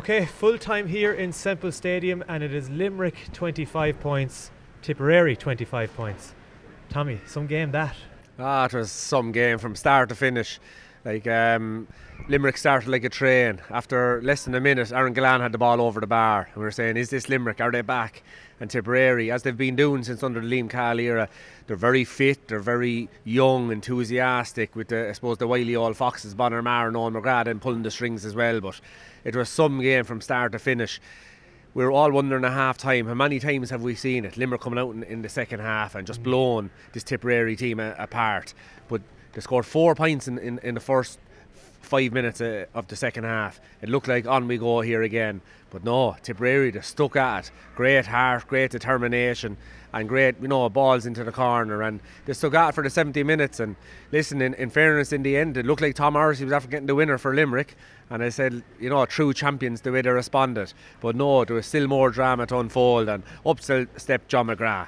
Okay, full time here in Semple Stadium, and it is Limerick 25 points, Tipperary 25 points. Tommy, some game that. It was some game from start to finish. Limerick started like a train. After less than a minute, Aaron Gillan had the ball over the bar. And we were saying, is this Limerick? Are they back? And Tipperary, as they've been doing since under the Liam Cahill era, they're very fit, they're very young, enthusiastic, with the wily old foxes, Bonner Maher and Owen McGrath, and pulling the strings as well. But it was some game from start to finish. We were all wondering at half time, how many times have we seen it? Limerick coming out in the second half and just blowing this Tipperary team apart. But they scored 4 points in the first 5 minutes of the second half. It looked like on we go here again. But no, Tipperary, they stuck at it. Great heart, great determination, and great, balls into the corner. And they stuck at it for the 70 minutes. And listen, in fairness, in the end, it looked like Tom Morrissey was after getting the winner for Limerick. And I said, true champions, the way they responded. But no, there was still more drama to unfold. And up stepped John McGrath.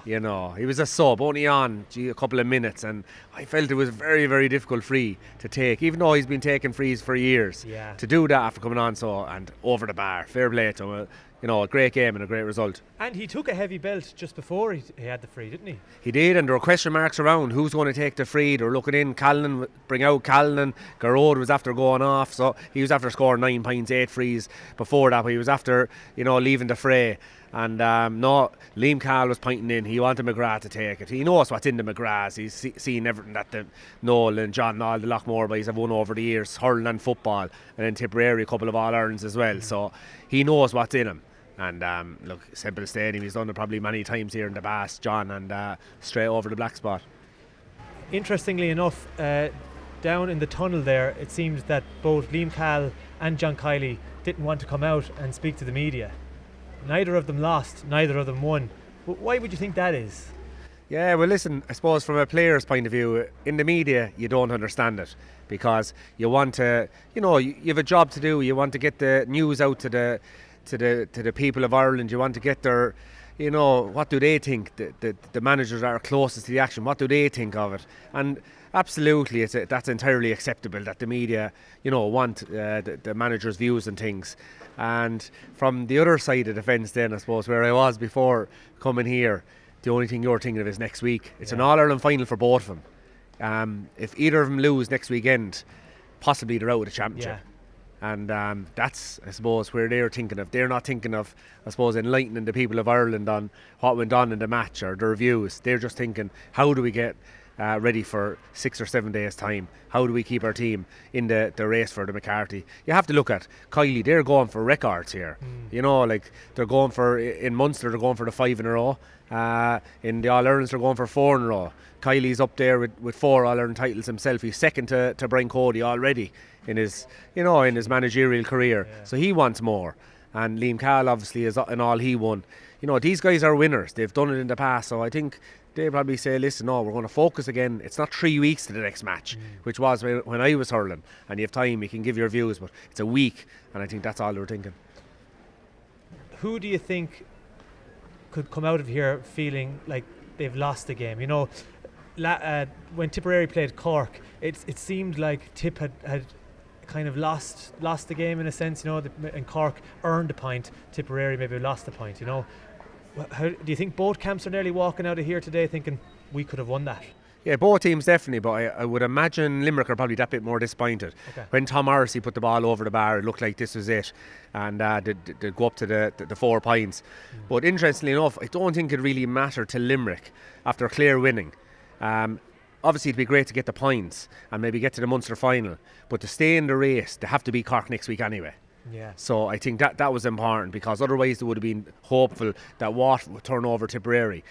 He was a sub, only on a couple of minutes. And I felt it was a very, very difficult free to take, even though he's been taking frees for years. Yeah. To do that after coming on and over the bar. Fair play to him. A great game and a great result. And he took a heavy belt just before he had the free, didn't he? He did, and there were question marks around who's going to take the free. They were looking in, bring out Callan. Garrod was after going off, so he was after scoring 9 points, 8 frees before that, but he was after, leaving the fray. And Liam Cahill was pointing in. He wanted McGrath to take it. He knows what's in the McGraths. He's seen everything that the Noel and John and all the Lochmore boys have won over the years, hurling and football, and then Tipperary, a couple of All-Irelands as well. So he knows what's in him. And Semple Stadium, he's done it probably many times here in the Bass, John, and straight over the black spot. Interestingly enough, down in the tunnel there, it seems that both Liam Cahill and John Kiley didn't want to come out and speak to the media. Neither of them lost, neither of them won. But why would you think that is? Yeah, well listen, I suppose from a player's point of view, in the media you don't understand it, because you want to, you have a job to do. You want to get the news out to the people of Ireland. You want to get their, what do they think, the managers that are closest to the action, what do they think of it? And absolutely, that's entirely acceptable that the media, want the manager's views and things. And from the other side of the fence then, I suppose, where I was before coming here, the only thing you're thinking of is next week. It's an All-Ireland final for both of them. If either of them lose next weekend, possibly they're out of the championship. Yeah. And that's, I suppose, where they're thinking of. They're not thinking of, I suppose, enlightening the people of Ireland on what went on in the match or their views. They're just thinking, how do we get ready for 6 or 7 days' time? How do we keep our team in the race for the McCarthy? You have to look at Kiley. They're going for records here. They're going for, in Munster, they're going for the 5 in a row. In the All-Irelands, they're going for 4 in a row. Kiley's up there with 4 All-Ireland titles himself. He's second to Brian Cody already in his managerial career. Yeah. So he wants more. And Liam Cahill obviously is in all he won. These guys are winners. They've done it in the past. So I think they probably say, listen, we're going to focus again. It's not 3 weeks to the next match, which was when I was hurling. And you have time, you can give your views, but it's a week. And I think that's all they were thinking. Who do you think could come out of here feeling like they've lost the game? When Tipperary played Cork, it seemed like Tip had kind of lost the game in a sense, and Cork earned a point. Tipperary maybe lost a point, How do you think both camps are nearly walking out of here today thinking we could have won that? Yeah, both teams definitely, but I would imagine Limerick are probably that bit more disappointed. Okay. When Tom Morrissey put the ball over the bar, it looked like this was it, and they'd go up to the 4 points. But interestingly enough, I don't think it really mattered to Limerick after Clare winning. Obviously it'd be great to get the points and maybe get to the Munster final, but to stay in the race, they have to beat Cork next week anyway. Yeah. So I think that was important, because otherwise they would have been hopeful that Watt would turn over Tipperary.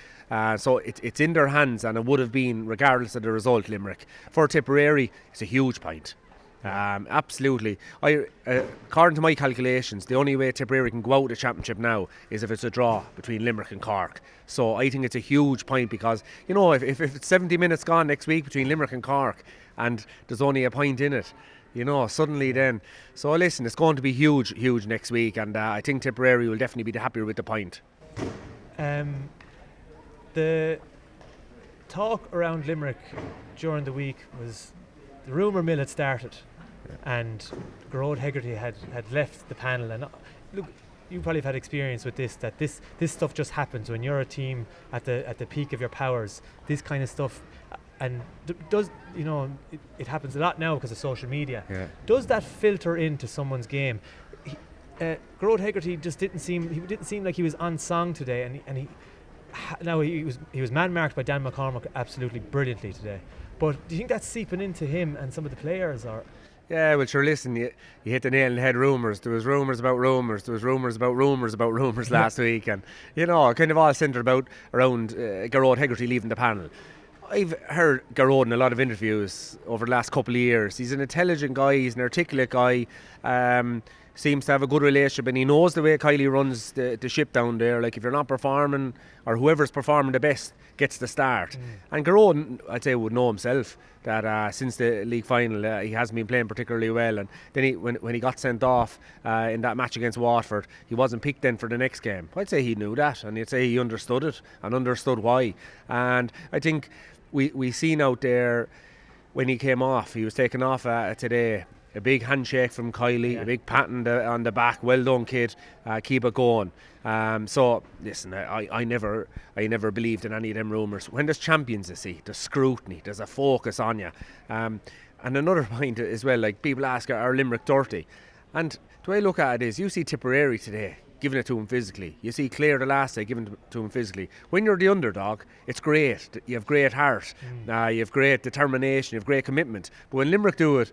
So it's in their hands, and it would have been, regardless of the result, Limerick. For Tipperary, it's a huge point. Absolutely. According to my calculations, the only way Tipperary can go out of the championship now is if it's a draw between Limerick and Cork. So I think it's a huge point, because if it's 70 minutes gone next week between Limerick and Cork and there's only a point in it, suddenly then. So listen, it's going to be huge next week, and I think Tipperary will definitely be happier with the point. The talk around Limerick during the week was the rumour mill had started. and Ger Hegarty had left the panel. And look, you probably have had experience with this, that this stuff just happens when you're a team at the peak of your powers. This kind of stuff, and it happens a lot now because of social media. Yeah. Does that filter into someone's game? Ger Hegarty just didn't seem like he was on song today, and he was man-marked by Dan McCormack absolutely brilliantly today. But do you think that's seeping into him and some of the players, or? Yeah, well, sure, listen, you hit the nail on the head. Rumours. There was rumours about rumours. There was rumours about rumours last week. And, kind of all centred around Ger Hegarty leaving the panel. I've heard Ger in a lot of interviews over the last couple of years. He's an intelligent guy. He's an articulate guy. Seems to have a good relationship, and he knows the way Kylie runs the ship down there. Like, if you're not performing, or whoever's performing the best gets the start. And Ger, I'd say, would know himself that since the league final he hasn't been playing particularly well, and then when he got sent off in that match against Waterford, he wasn't picked then for the next game. I'd say he knew that, and I'd say he understood it and understood why. And I think we seen out there when he came off, he was taken off today. A big handshake from Kylie, a big pat on the back. Well done, kid. Keep it going. So listen, I never believed in any of them rumours. When there's champions, you see, there's scrutiny, there's a focus on you. And another point as well, like, people ask, are Limerick dirty? And the way I look at it is, you see Tipperary today giving it to him physically. You see Clare the last day giving it to him physically. When you're the underdog, it's great. You have great heart. You have great determination. You have great commitment. But when Limerick do it,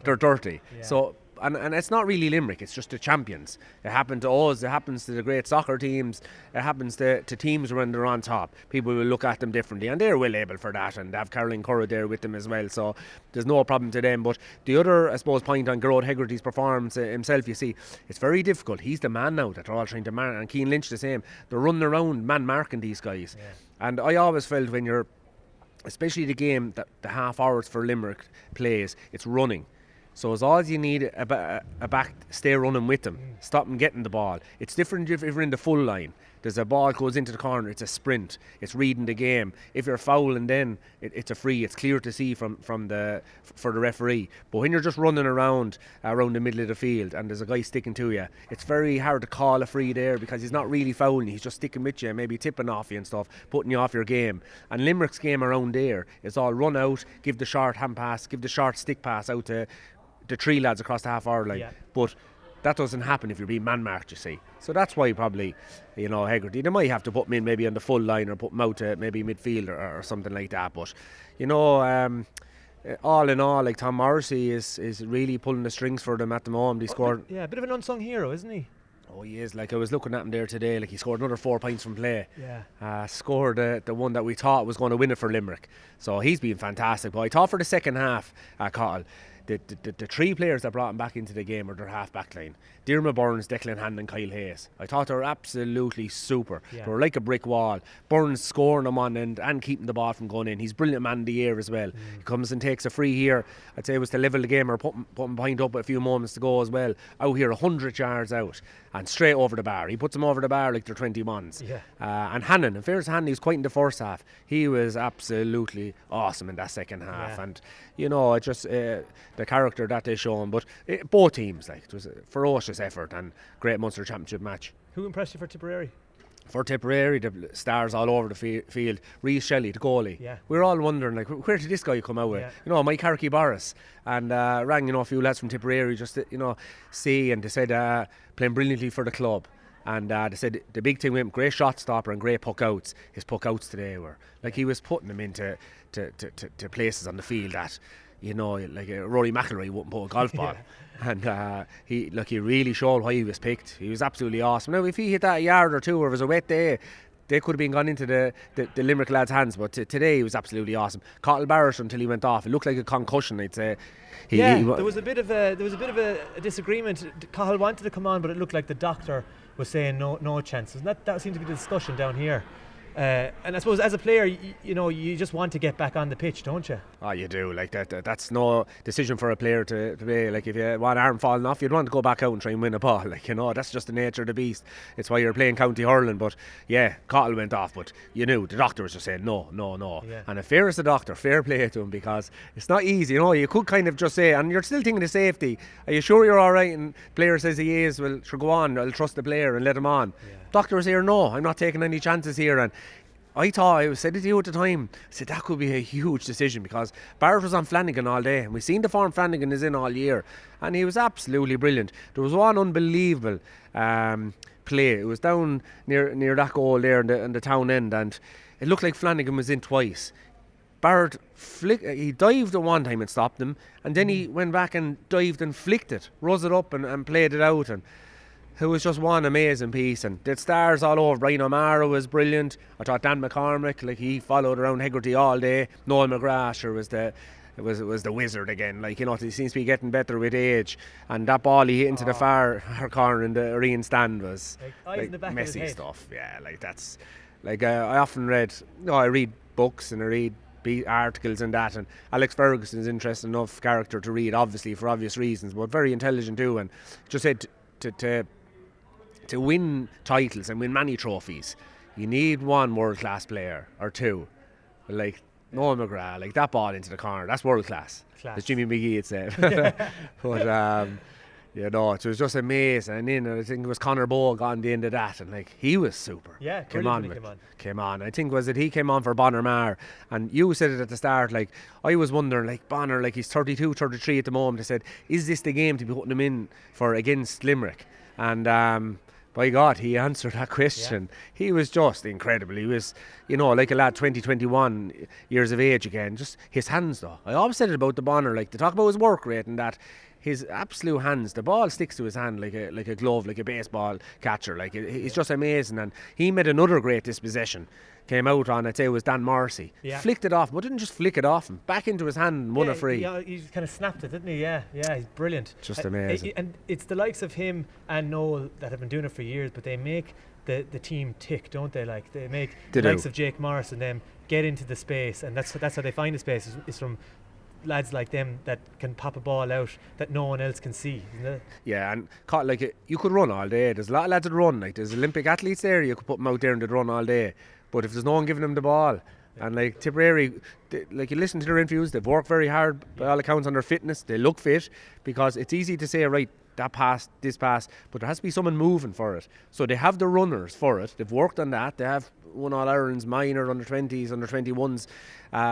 they're dirty. Yeah. So, and it's not really Limerick, it's just the champions. It happened to us, it happens to the great soccer teams, it happens to teams when they're on top. People will look at them differently, and they're well able for that, and they have Caroline Curran there with them as well, so there's no problem to them. But the other, I suppose, point on Ger Hegarty's performance himself, you see, it's very difficult. He's the man now that they're all trying to man, and Cian Lynch the same. They're running around man-marking these guys. Yeah. And I always felt when you're, especially the game that the half hours for Limerick plays, it's running. So it's all you need a back, stay running with them, stop them getting the ball. It's different if you're in the full line. There's a ball goes into the corner, it's a sprint, it's reading the game. If you're fouling, then it's a free, it's clear to see for the referee. But when you're just running around the middle of the field and there's a guy sticking to you, it's very hard to call a free there, because he's not really fouling, he's just sticking with you, maybe tipping off you and stuff, putting you off your game. And Limerick's game around there is all run out, give the short hand pass, give the short stick pass out to the three lads across the half hour line. Yeah. But that doesn't happen if you're being man-marked, you see. So that's why probably, Hegarty, they might have to put him in maybe on the full line, or put him out to maybe midfield or something like that. But, all in all, like, Tom Morrissey is really pulling the strings for them at the moment. He scored... Yeah, a bit of an unsung hero, isn't he? Oh, he is. Like, I was looking at him there today, like, he scored another 4 points from play. Yeah. Scored the one that we thought was going to win it for Limerick. So he's been fantastic. But I thought for the second half, Cathal, the three players that brought him back into the game were their half-back line. Diarmaid Burns, Declan Hannon and Kyle Hayes. I thought they were absolutely super. Yeah. They were like a brick wall. Burns scoring them on end and keeping the ball from going in. He's brilliant man of the year as well. He comes and takes a free here. I'd say it was to level the game, or put him behind up with a few moments to go as well. Out here 100 yards out and straight over the bar. He puts them over the bar like they're 21s. Yeah. And Hannon, in fairness to Hannon, he was quite in the first half. He was absolutely awesome in that second half. Yeah. And it just the character that they show him. But both teams, like, it was a ferocious effort and great Munster Championship match. Who impressed you for Tipperary? For Tipperary, the stars all over the field. Rhys Shelley, the goalie. Yeah. We were all wondering, like, where did this guy come out with? Yeah. Mike Harkey Boris. And rang, a few lads from Tipperary just to, see, and they said playing brilliantly for the club. And they said the big thing with him, great shot stopper and great puck outs. His puck outs today were, like, he was putting them into to places on the field that, like Rory McIlroy wouldn't put a golf ball. And he really showed why he was picked. He was absolutely awesome. Now, if he hit that a yard or two, or it was a wet day, they could have been gone into the Limerick lads' hands. But today he was absolutely awesome. Cathal Barrett until he went off. It looked like a concussion, I'd say. There was a bit of a disagreement. Cathal wanted to come on, but it looked like the doctor was saying no chances. And that seemed to be the discussion down here. And I suppose as a player, you just want to get back on the pitch, don't you? Oh, you do. Like that's no decision for a player to play. Like if you want arm falling off, you'd want to go back out and try and win a ball. Like, that's just the nature of the beast. It's why you're playing county hurling. But yeah, Cathal went off, but you knew the doctor was just saying no. Yeah. And if fair is the doctor, fair play to him, because it's not easy. You could kind of just say, and you're still thinking of safety. Are you sure you're all right? And player says he is. Well, sure, go on. I'll trust the player and let him on. Yeah. Doctor was here. No, I'm not taking any chances here. And I said it to you at the time, I said that could be a huge decision, because Barrett was on Flanagan all day, and we've seen the form Flanagan is in all year, and he was absolutely brilliant. There was one unbelievable play. It was down near that goal there in the town end, and it looked like Flanagan was in twice. Barrett he dived at one time and stopped him, and then he went back and dived and flicked it, rose it up and played it out, and it was just one amazing piece. And the stars all over. Brian O'Mara was brilliant. I thought Dan McCormick, he followed around Hegarty all day. Noel McGrath's was the wizard again. He seems to be getting better with age. And that ball he hit into the far corner in the arena stand was in the back messy of his head. stuff. Yeah, that's I often read. I read books and I read articles and that. And Alex Ferguson's interesting enough character to read, obviously for obvious reasons, but very intelligent too. And just said to win titles and win many trophies, you need one world-class player or two. Like Noel McGrath, that ball into the corner, that's world-class. As Jimmy McGee had said. But, it was just amazing. And then I think it was Conor Bogue on the end of that, and he was super. Yeah, came on. I think he came on for Bonner Marr, and you said it at the start. I was wondering, Bonner, he's 32, 33 at the moment. I said, is this the game to be putting him in for against Limerick? And by God, he answered that question. Yeah. He was just incredible. He was, like a lad, 20, 21 years of age again. Just his hands, though. I always said it about the Bonner, to talk about his work rate and that. His absolute hands, the ball sticks to his hand like a glove, like a baseball catcher. It's just amazing. And he made another great dispossession. Came out on, I'd say it was Dan Morrissey. Yeah. Flicked it off, but didn't just flick it off him. Back into his hand and won a free. Yeah, he kind of snapped it, didn't he? Yeah, he's brilliant. Just amazing. And it's the likes of him and Noel that have been doing it for years, but they make the team tick, don't they? They make the likes of Jake Morris and them get into the space, and that's how they find the space, is from lads like them that can pop a ball out that no one else can see, isn't it? Yeah, and you could run all day. There's a lot of lads that run. There's Olympic athletes there, you could put them out there and they'd run all day. But if there's no one giving them the ball, and Tipperary, you listen to their interviews, they've worked very hard by all accounts on their fitness. They look fit, because it's easy to say, right, that pass, this pass, but there has to be someone moving for it. So they have the runners for it. They've worked on that. They have won All Ireland's minor, under 20s, under 21s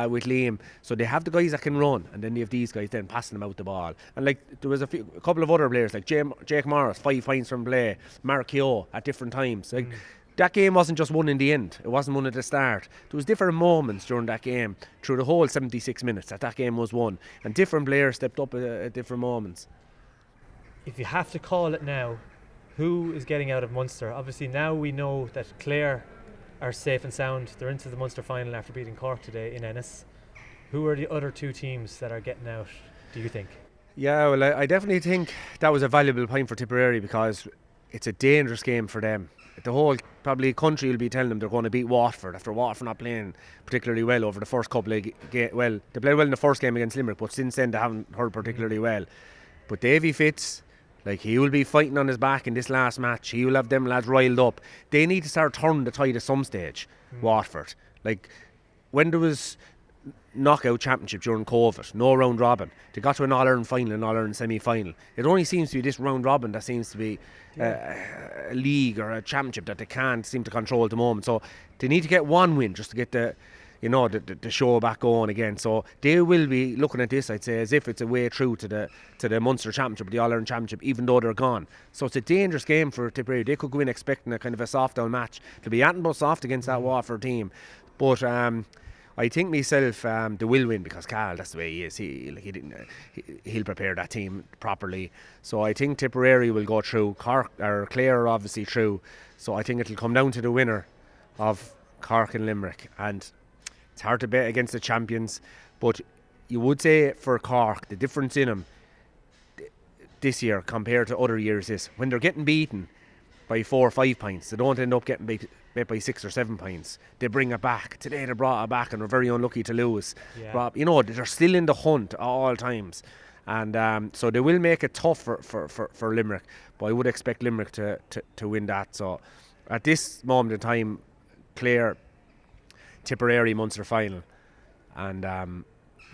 with Liam. So they have the guys that can run, and then they have these guys then passing them out the ball. And there was a couple of other players like Jake Morris, 5 points from play, Mark Keogh at different times. That game wasn't just won in the end. It wasn't won at the start. There was different moments during that game, through the whole 76 minutes that game was won, and different players stepped up at different moments. If you have to call it now, who is getting out of Munster? Obviously now we know that Clare are safe and sound. They're into the Munster final after beating Cork today in Ennis. Who are the other two teams that are getting out, do you think? Yeah, well, I definitely think that was a valuable point for Tipperary, because it's a dangerous game for them. The whole probably country will be telling them they're going to beat Waterford, after Waterford not playing particularly well over the first couple of games. Well, they played well in the first game against Limerick, but since then they haven't hurled particularly well. But Davy Fitz, he will be fighting on his back in this last match. He will have them lads riled up. They need to start turning the tide at some stage, Waterford. When there was knockout championship during COVID, no round robin, they got to an All-Ireland final and All-Ireland semi-final. It only seems to be this round robin that seems to be a league or a championship that they can't seem to control at the moment. So they need to get one win just to get the show back going again. So they will be looking at this, I'd say, as if it's a way through to the Munster Championship, the All-Ireland Championship, even though they're gone. So it's a dangerous game for Tipperary. They could go in expecting a kind of a soft down match. They'll be anything but soft against that Waterford team. But I think myself they will win, because Cathal, that's the way he is. He'll prepare that team properly. So I think Tipperary will go through. Cork or Clare are obviously through. So I think it'll come down to the winner of Cork and Limerick. And it's hard to bet against the champions, but you would say for Cork, the difference in them this year compared to other years is when they're getting beaten, by 4 or 5 points. They don't end up getting beat by 6 or 7 points. They bring it back. Today they brought it back and were very unlucky to lose. Yeah. But, they're still in the hunt at all times. And so they will make it tough for Limerick. But I would expect Limerick to win that. So at this moment in time, Clare, Tipperary Munster final, and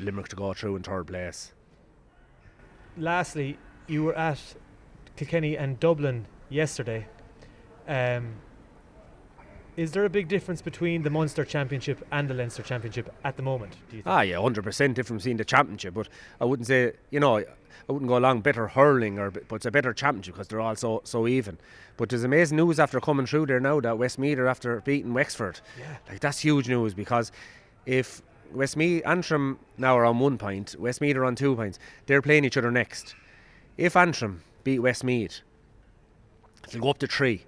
Limerick to go through in third place. Lastly, you were at Kilkenny and Dublin yesterday. Is there a big difference between the Munster Championship and the Leinster Championship at the moment, do you think? Yeah, 100% difference between the championship, but I wouldn't say, I wouldn't go along better hurling, but it's a better championship because they're all so even. But there's amazing news after coming through there now that Westmeath are after beating Wexford. Yeah. That's huge news, because if Westmeath, Antrim now are on 1 point, Westmeath are on 2 points, they're playing each other next. If Antrim beat Westmeath, it'll go up to 3.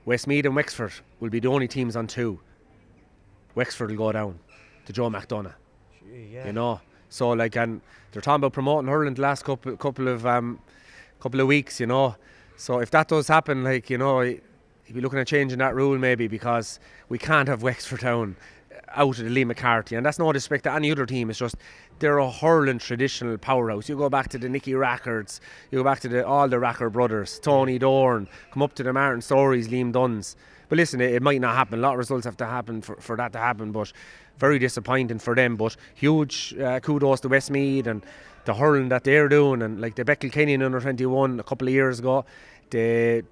Westmeath and Wexford will be the only teams on 2. Wexford will go down to Joe McDonough. Yeah. So and they're talking about promoting hurling the last couple of weeks. So if that does happen, you'd be looking at changing that rule maybe, because we can't have Wexford down out of the Lee McCarthy, and that's no disrespect to any other team. It's just they're a hurling traditional powerhouse. You go back to the Nicky Rackards, you go back to all the Racker brothers, Tony Dorn, come up to the Martin Stories, Liam Dunns. But listen, it might not happen. A lot of results have to happen for that to happen, but very disappointing for them. But huge kudos to Westmeath and the hurling that they're doing. And like the Kilkenny in under 21 a couple of years ago, they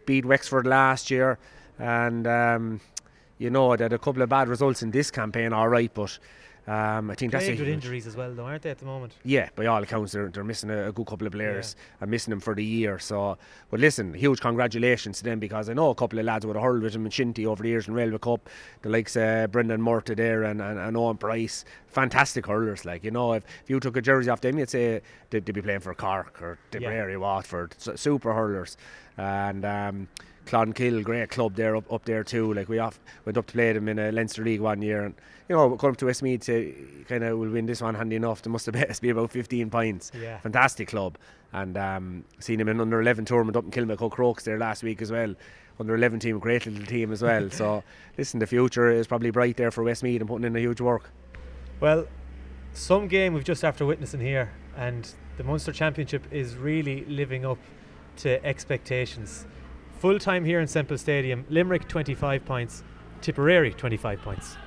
beat Wexford last year, and they had a couple of bad results in this campaign, all right, but I think that's with injuries as well, though, aren't they, at the moment? Yeah, by all accounts, they're missing a good couple of players and missing them for the year. So, but listen, huge congratulations to them, because I know a couple of lads would have hurled with them in Shinty over the years in Railway Cup, the likes of Brendan Murta there and Owen Price, fantastic hurlers. If you took a jersey off them, you'd say they'd be playing for Cork or Tipperary, Watford, super hurlers. And Clonkill, great club there up there too. We went up to play them in a Leinster League one year, and going up to Westmeath to kind of will win this one handy enough. They must have bet be about 15 points. Yeah. Fantastic club, and seen him in under 11 tournament up in Kilmacud Crokes there last week as well. Under 11 team, great little team as well. So listen, the future is probably bright there for Westmeath and putting in a huge work. Well, some game we've just after witnessing here, and the Munster Championship is really living up to expectations. Full time here in Semple Stadium, Limerick 25 points, Tipperary 25 points.